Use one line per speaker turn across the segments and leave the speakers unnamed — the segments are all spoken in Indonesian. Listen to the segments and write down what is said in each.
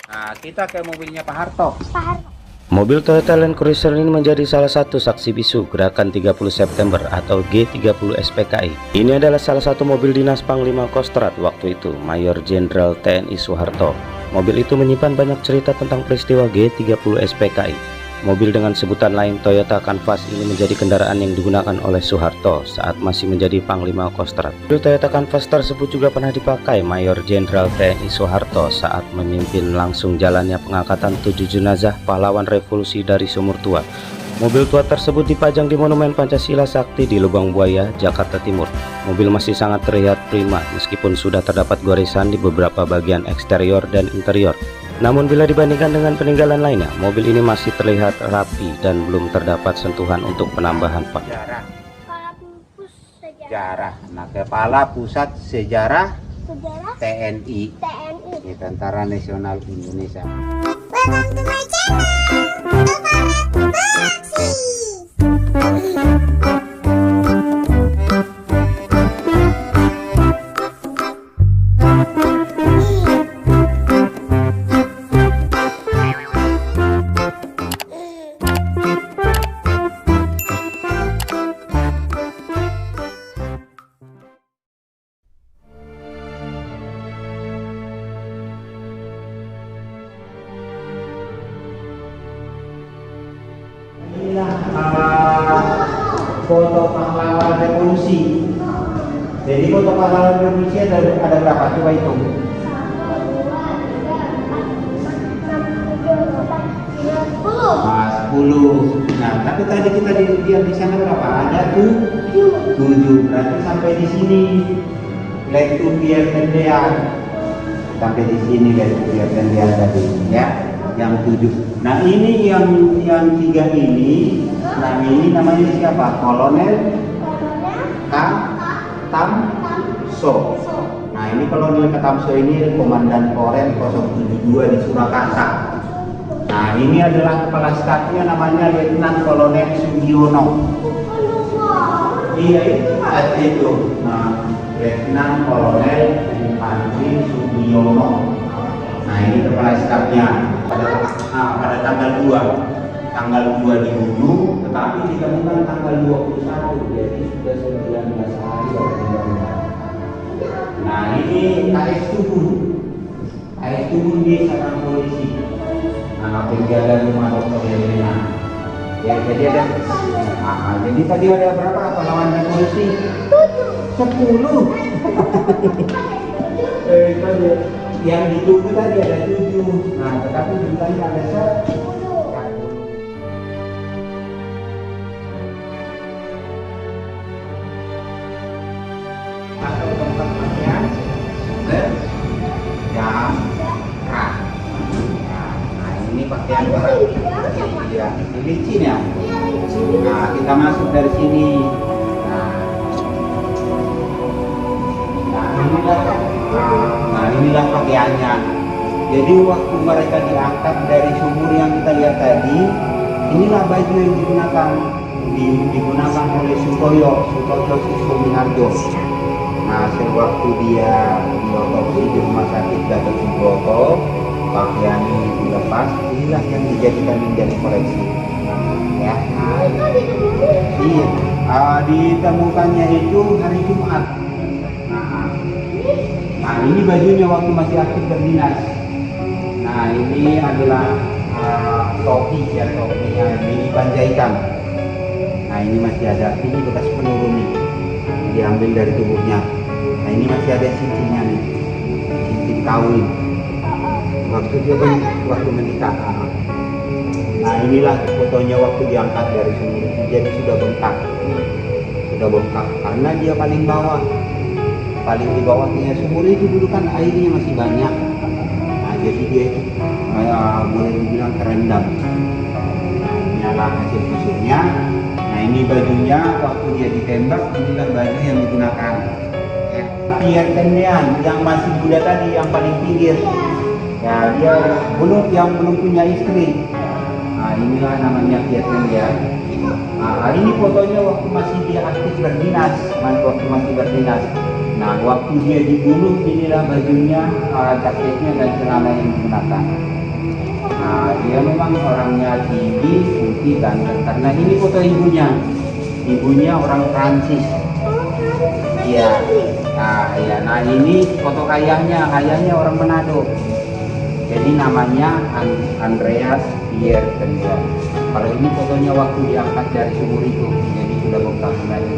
Nah, kita ke mobilnya Pak Harto.
Mobil Toyota Land Cruiser ini menjadi salah satu saksi bisu gerakan 30 September atau G30 SPKI. Ini adalah salah satu mobil dinas Panglima Kostrad waktu itu, Mayor Jenderal TNI Soeharto. Mobil itu menyimpan banyak cerita tentang peristiwa G30 SPKI. Mobil dengan sebutan lain Toyota Canvas ini menjadi kendaraan yang digunakan oleh Soeharto saat masih menjadi Panglima Kostrad. Mobil Toyota Canvas tersebut juga pernah dipakai Mayor Jenderal TNI Soeharto saat memimpin langsung jalannya pengangkatan 7 jenazah pahlawan revolusi dari Sumur Tua. Mobil tua tersebut dipajang di Monumen Pancasila Sakti di Lubang Buaya, Jakarta Timur. Mobil masih sangat terlihat prima meskipun sudah terdapat goresan di beberapa bagian eksterior dan interior. Namun bila dibandingkan dengan peninggalan lainnya, mobil ini masih terlihat rapi dan belum terdapat sentuhan untuk penambahan
Sejarah.
Sejarah.
Nah, Kepala Pusat Sejarah
Sejarah
TNI,
TNI.
Tentara Nasional Indonesia.
Welcome to my channel.
Inilah foto pahlawan revolusi. Jadi foto pahlawan revolusi ada berapa? Coba hitung. 10. Nah, tapi tadi kita lihat di sana berapa? Ada tuh 7. Berarti sampai di sini lektur biar tendean. Sampai di sini lektur biar tendean tadi, ya. Yang 7. Nah, ini yang 3 ini. Nah, ini namanya siapa? Kolonel Katamso. Nah, ini Kolonel Katamso ini Komandan Korem 072 di Surakarta. Nah, ini adalah kepala stafnya namanya Letnan Kolonel Sugiono. Iya, itu. Nah, Letnan Kolonel Infantri Sugiono. Nah, ini kepala stafnya pada tanggal 2 dibunuh, tetapi ditemukan tanggal 21, jadi sudah 19 hari baru ditemukan. Nah, ini KS Tubun di Sarang Polisi. Nah, penjaga rumah Dr. Helena. Ya, jadi ada. Jadi tadi ada berapa pahlawan revolusi? 10. Tadi yang ditunggu tadi ada 7. Nah, tetapi jumlahnya ada 10. Atau tempat pakaian berjamrah. Nah, ini pakaian barang ya, licin ya. Nah, kita masuk dari sini. Nah, inilah pakaiannya. Jadi waktu mereka diangkat dari sumur yang kita lihat tadi, inilah baju yang digunakan oleh Sutoyo Suminarjo. Nah, sewaktu dia diotopsi di rumah sakit Gatot Subroto, pakaian ini dilepas, inilah yang dijadikan menjadi koleksi. Ya, iya. Ditemukannya itu hari Jumat. Nah, ini bajunya waktu masih aktif berdinas. Nah, ini adalah topinya Mini Panjaitan. Nah, ini masih ada, ini bekas peluru nih, diambil dari tubuhnya. Nah, ini masih ada cincinnya nih, cincin kawin. Waktu menikah. Nah, inilah fotonya waktu diangkat dari sumur. Jadi sudah bengkak karena dia paling bawah. Paling di bawahnya sumur itu dulu kan airnya masih banyak. Nah, jadi dia itu boleh dibilang terendam. Nah, ini adalah hasil visumnya. Nah, ini bajunya waktu dia ditembak, inilah baju yang digunakan. Ya. Pierre Tendean yang masih muda tadi, yang paling pinggir. Ya, dia belum punya istri. Nah, inilah namanya Pierre Tendean. Nah, ini fotonya waktu masih dia aktif berdinas, Nah, waktu dia dibunuh, inilah bajunya, jaketnya dan celana yang digunakan. dia memang orangnya tinggi, putih, ganteng. Karena ini foto ibunya. Ibunya orang Prancis. Iya. Nah, ya. Nah ini foto ayahnya. Ayahnya orang Manado. Jadi namanya Andreas Pierre Tendon. Kalau ini fotonya waktu diangkat dari sumur itu, jadi sudah bongkar kembali.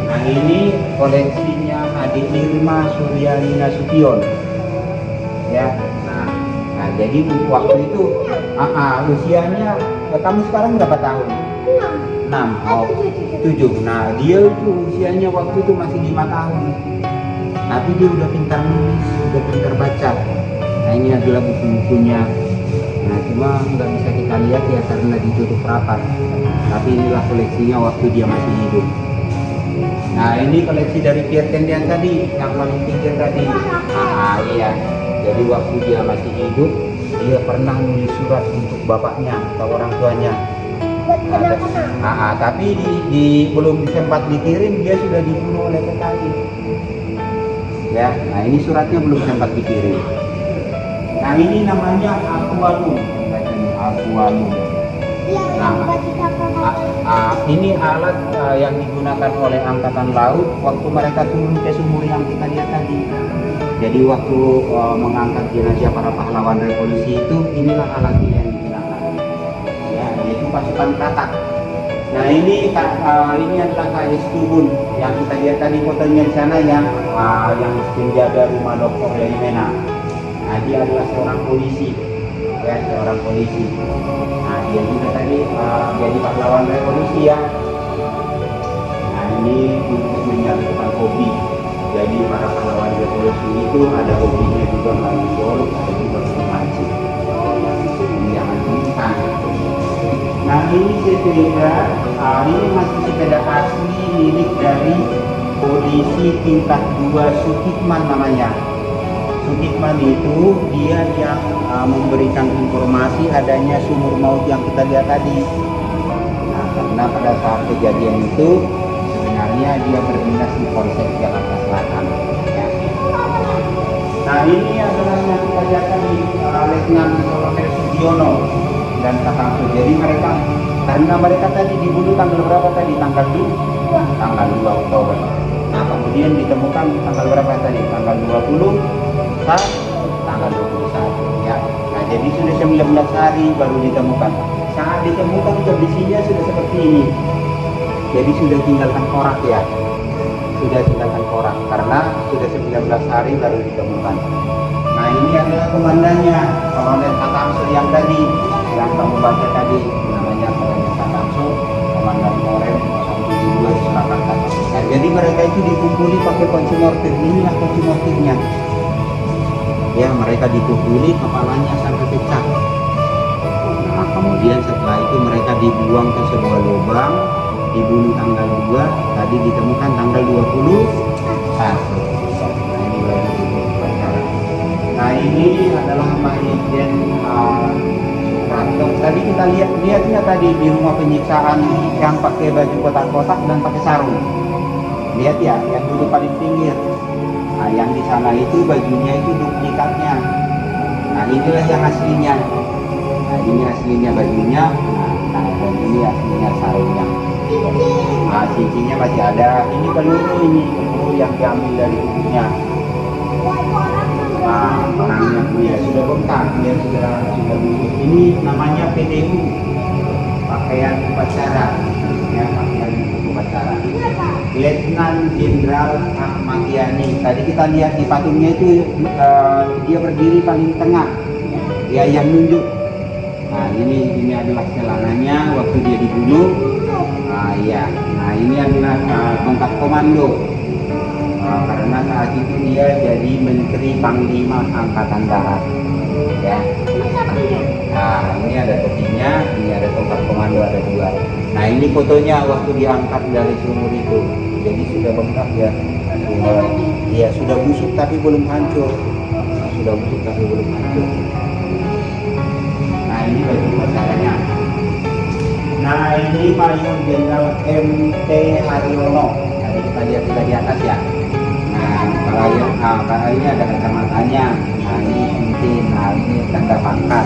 Nah ini koleksinya adik Irma Suryani Nasution. Ya. Nah, jadi waktu itu, usianya kamu sekarang berapa tahun? 6. Oh, 7. Nah dia itu usianya waktu itu masih 5 tahun. Tapi dia udah pintar nulis, udah pintar baca. Nah ini adalah buku-bukunya. Nah cuma nggak bisa kita lihat ya karena ditutup rapat. Tapi inilah koleksinya waktu dia masih hidup. Nah ini koleksi dari Pierre Tendian tadi, yang paling pinggir tadi. Iya. Jadi waktu dia masih hidup, dia pernah nulis surat untuk bapaknya atau orang tuanya. Tapi belum sempat dikirim, dia sudah dibunuh oleh PKI. Ya, nah ini suratnya belum sempat dikirim. Nah ini namanya aquarium, aquarium. Nah, ini alat yang digunakan oleh Angkatan Laut waktu mereka turun ke sumur yang kita lihat tadi. Jadi waktu mengangkat jenazah para pahlawan revolusi itu, inilah alatnya yang digunakan. Ya, yaitu pasukan katak. Nah ini adalah KS Tubun yang kita lihat tadi fotonya di sana yang penjaga rumah Dr. Lelimena. Nah dia adalah seorang polisi, ya seorang polisi. Nah dia juga tadi jadi pahlawan revolusi ya. Nah ini untuk menyalurkan hobi. Jadi para pahlawan revolusi itu ada hobinya juga main golf, ada juga memancing. Ini yang menunjukkan. Nah ini sepeda, ini masih sepeda asli milik dari polisi tingkat 2 Sutikman namanya. Sutikman itu dia yang memberikan informasi adanya sumur maut yang kita lihat tadi. Nah karena pada saat kejadian itu sebenarnya dia berdinas di Polsek Jakarta Selatan. Ya. Nah ini adalah yang kita lihat tadi Letnan Kolonel Sugiono dan Kakangku. Jadi mereka karena mereka tadi dibunuh tanggal berapa tadi? Tanggal 2 Oktober. Nah kemudian ditemukan tanggal berapa tadi? Tanggal 20 tanggal 21 ya. Nah jadi sudah 19 hari baru ditemukan. Saat ditemukan kondisinya sudah seperti ini. Jadi sudah tinggalkan korak ya. Sudah tinggalkan korak karena sudah 19 hari baru ditemukan. Nah ini adalah komandannya, Kolonel Katamso yang tadi, yang kamu baca tadi, namanya Kolonel Katamso, Komandan Korem 072 Surakarta. Nah jadi mereka itu dikumpuli pakai kunci mortir, inilah kunci mortirnya. Ya mereka dipukuli kepalanya sampai pecah. Nah kemudian setelah itu mereka dibuang ke sebuah lubang, dibunuh tanggal 2, tadi ditemukan tanggal 21. Nah ini adalah Majen Suprapto. Tadi kita lihatnya tadi di rumah penyiksaan yang pakai baju kotak-kotak dan pakai sarung. Lihat ya, yang duduk paling pinggir. Nah yang di sana itu bajunya itu duplikatnya. Nah inilah yang aslinya. Nah ini aslinya bajunya. Nah dan ini aslinya sarungnya. Nah cincinnya masih ada. Ini peluru yang diambil dari tubuhnya. Nah orangnya dia sudah bengkak, dia sudah busuk. Ini namanya PDU, pakaian upacara. Ya pakaian untuk upacara. Letnan Jenderal Ahmad Yani. Tadi kita lihat di patungnya itu dia berdiri paling tengah, dia yang nunjuk. Nah ini adalah celananya waktu dia dibunuh. Nah ini adalah tongkat komando. Karena saat itu dia jadi Menteri Panglima Angkatan Darat. Ya. Nah ini ada topinya, ini ada tongkat komando, ada 2. Nah ini fotonya waktu diangkat dari sumur itu. Jadi sudah bengkak ya. Iya sudah busuk tapi belum hancur. Sudah busuk tapi belum hancur. Nah ini baju upacaranya. Nah ini Mayor Jenderal MT Haryono. Jadi kita lihat di atas ya. Nah kalau ini ada kacamatanya. Nah ini MT, nah ini tanda pangkat.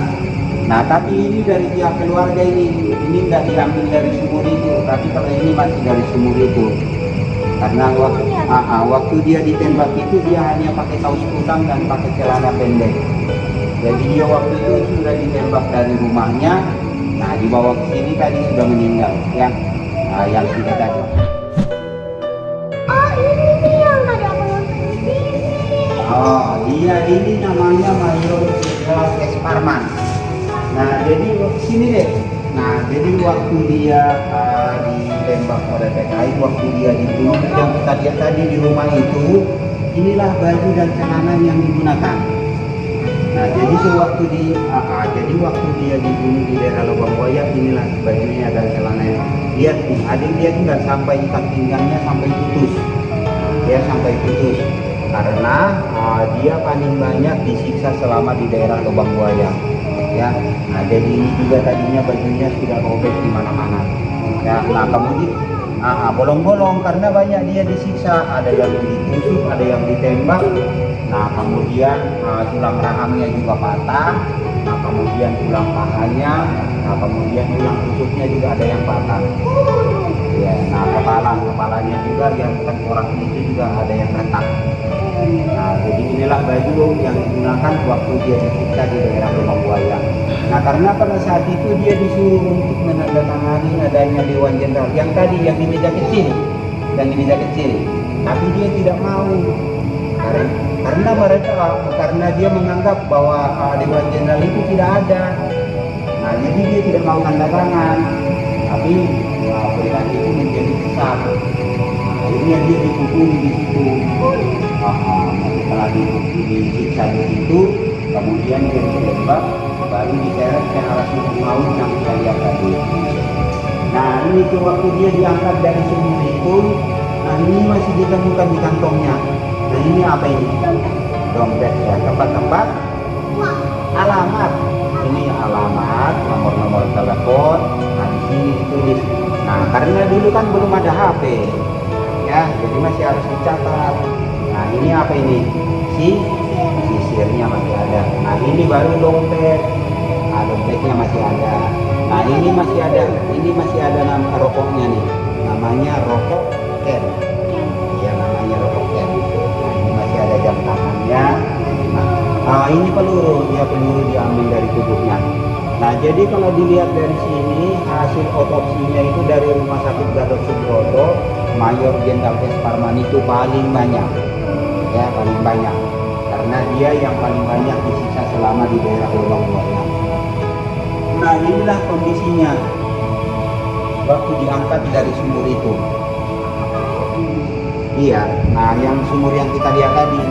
Nah, tapi ini dari pihak keluarga ini nggak diambil dari sumur itu, tapi kalau ini masih dari sumur itu. Karena waktu dia ditembak itu dia hanya pakai kaos kutang dan pakai celana pendek. Jadi dia waktu itu sudah ditembak dari rumahnya. Nah, dibawa ke sini tadi sudah meninggal, ya. Nah, yang tidak tadi.
Oh, ini nih yang tadi aku nonton di sini.
Oh, dia ini namanya Mayor Jenderal S. Parman. Nah, jadi sini deh. Nah, jadi waktu dia ditembak oleh PKI, waktu dia dibunuh, yang kita lihat tadi di rumah itu, inilah baju dan celana yang digunakan. Nah, jadi sewaktu jadi waktu dia dibunuh di daerah Lubang Buaya, inilah bajunya dan celananya. Lihat nih, adik dia tinggal sampai ikat pinggangnya sampai putus, ya sampai putus. Karena dia paling banyak disiksa selama di daerah Lubang Buaya. Ya, nah jadi ini juga tadinya bajunya sudah robek di mana-mana. Ya, nah kemudian bolong-bolong karena banyak dia disiksa, ada yang ditusuk, ada yang ditembak. Nah kemudian tulang rahangnya juga patah. Nah kemudian tulang pahanya, nah kemudian tulang tusuknya juga ada yang patah. Ya, nah kepalanya juga yang tengkorak itu juga ada yang retak. Nah, jadi inilah baju yang digunakan waktu dia disiksa di daerah Lubang Buaya. Nah, karena pada saat itu dia disuruh untuk menandatangani adanya Dewan Jenderal yang tadi yang di meja kecil, tapi dia tidak mau karena dia menganggap bahwa Dewan Jenderal itu tidak ada. Nah, jadi dia tidak mau tanda tangan, tapi perintah itu menjadi besar. Akhirnya dia dihukumi di situ. Setelah disiksa di situ, kemudian dia ditembak, baru diseret ke arah sumur maut yang kita lihat tadi. Nah, ini tuh waktu dia diangkat dari sumur itu, nah ini masih ditemukan di kantongnya. Nah, ini apa ini? Dompet ya, tempat-tempat alamat. Ini alamat, nomor-nomor telepon. Nah, di sini ditulis. Nah, karena dulu kan belum ada HP. Ya, jadi masih harus dicatat. Nah, ini apa ini? Sisirnya masih ada. Nah, ini baru dompet. Nah, dompetnya masih ada. Nah, ini masih ada nama rokoknya nih. Namanya rokok Ken. Iya, namanya rokok Ken. Nah, ini masih ada jam tangannya. Nah, ini peluru diambil dari tubuhnya. Nah, jadi kalau dilihat dari sini hasil otopsinya itu dari Rumah Sakit Gatot Subroto, Mayor Jenderal S. Parman itu paling banyak, ya paling banyak, karena dia yang paling banyak disiksa selama di daerah Lubang Buaya. Nah, inilah kondisinya waktu diangkat dari sumur itu. Iya, nah yang sumur yang kita lihat tadi,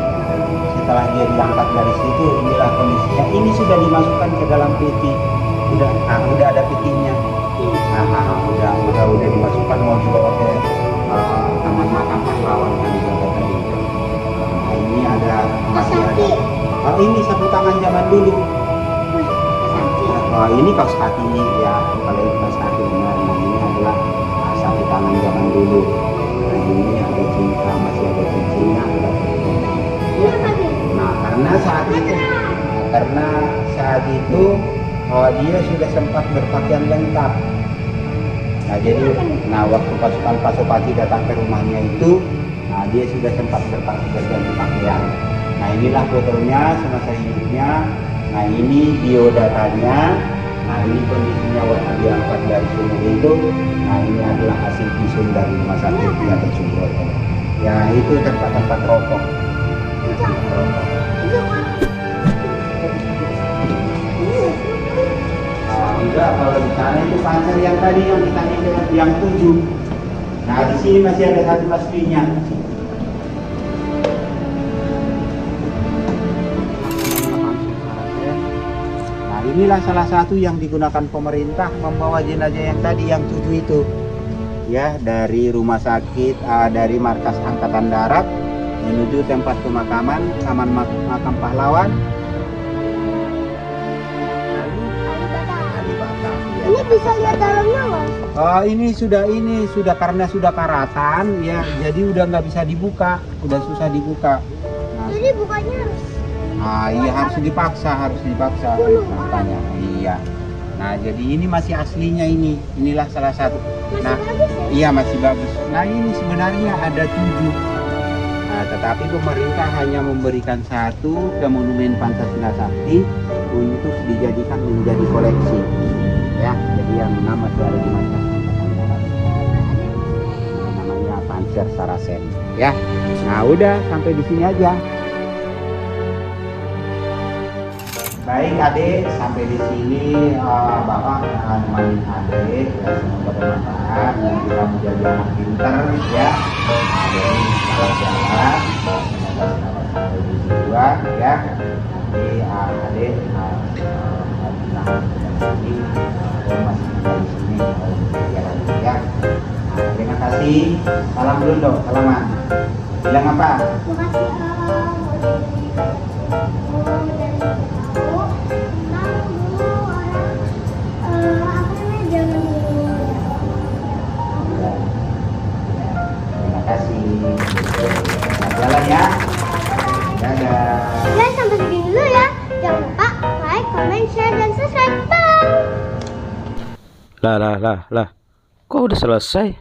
setelah dia diangkat dari situ, inilah kondisinya. Ini sudah dimasukkan ke dalam peti. Udah ada petinya. Udah dimasukkan, mau dibawa ke Taman Makam Pahlawan kan tadi. Nah, ini masih ada. Ini sapu tangan zaman dulu. Ini kaos kaki ya, kalau itu kaos kaki benar. Nah, ini adalah sapu tangan zaman dulu. Nah, ini ada cinta, masih ada cincinnya, ada fotonya. Nah, karena saat itu dia sudah sempat berpakaian lengkap. Nah, jadi waktu pasukan Pasopati datang ke rumahnya itu, dia sudah sempat berganti pakaian. Nah, inilah fotonya semasa hidupnya. Nah, ini biodatanya. Nah, ini kondisinya waktu diangkat dari sumur itu. Nah, ini adalah hasil visum dari Rumah Sakit Gatot Subroto. Ya, itu tempat-tempat rokok. Enggak, kalau di sana itu panser yang tadi yang kita lihat yang 7. Nah, di sini masih ada satu aslinya. Nah, inilah salah satu yang digunakan pemerintah membawa jenazah yang tadi yang 7 itu. Ya, dari rumah sakit, dari markas Angkatan Darat menuju tempat pemakaman Taman Makam Pahlawan.
Ini bisa lihat dalamnya nggak?
Ini sudah karena sudah karatan ya, jadi udah nggak bisa dibuka, udah susah dibuka. Nah,
Jadi bukanya harus
Iya harus dipaksa nampaknya. Iya. Nah, jadi ini masih aslinya ini. Inilah salah satu. Nah, iya masih bagus. Nah, ini sebenarnya ada 7. Nah, tetapi pemerintah hanya memberikan 1 ke Monumen Pancasila Sakti untuk dijadikan menjadi koleksi. Ya, jadi yang masih ada di Markas namanya Panzer Sarasen. Ya. Nah, udah sampai di sini aja. Baik adik, sampai di sini Bapak akan nemenin adik ya, semoga bermanfaat dan kita menjadi anak pinter ya. Adik kalau jalan, semoga sampai di tujuan ya. Jadi adik masih di sini ya. Terima kasih. Salam dulu dong, salaman. Bilang apa?
Terima kasih.
Terima kasih. Jalan ya. Dadah.
Ya, sampai segini dulu ya. Jangan lupa like, comment, share, dan subscribe. Bye.
Lah. Kok udah selesai?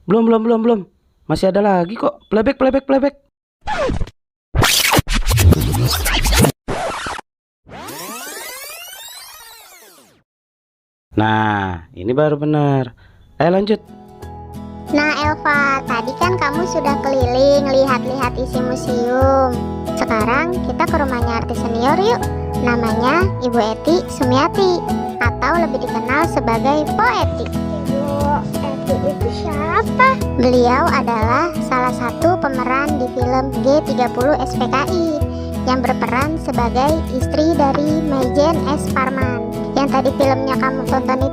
Belum. Masih ada lagi kok. Playback. Nah, ini baru benar. Ayo lanjut.
Nah Elva, tadi kan kamu sudah keliling lihat-lihat isi museum. Sekarang kita ke rumahnya artis senior yuk. Namanya Ibu Eti Sumiati, atau lebih dikenal sebagai Po Eti.
Ibu Eti itu siapa?
Beliau adalah salah satu pemeran di film G30 SPKI yang berperan sebagai istri dari Maijen S. Parman. Yang tadi filmnya kamu tonton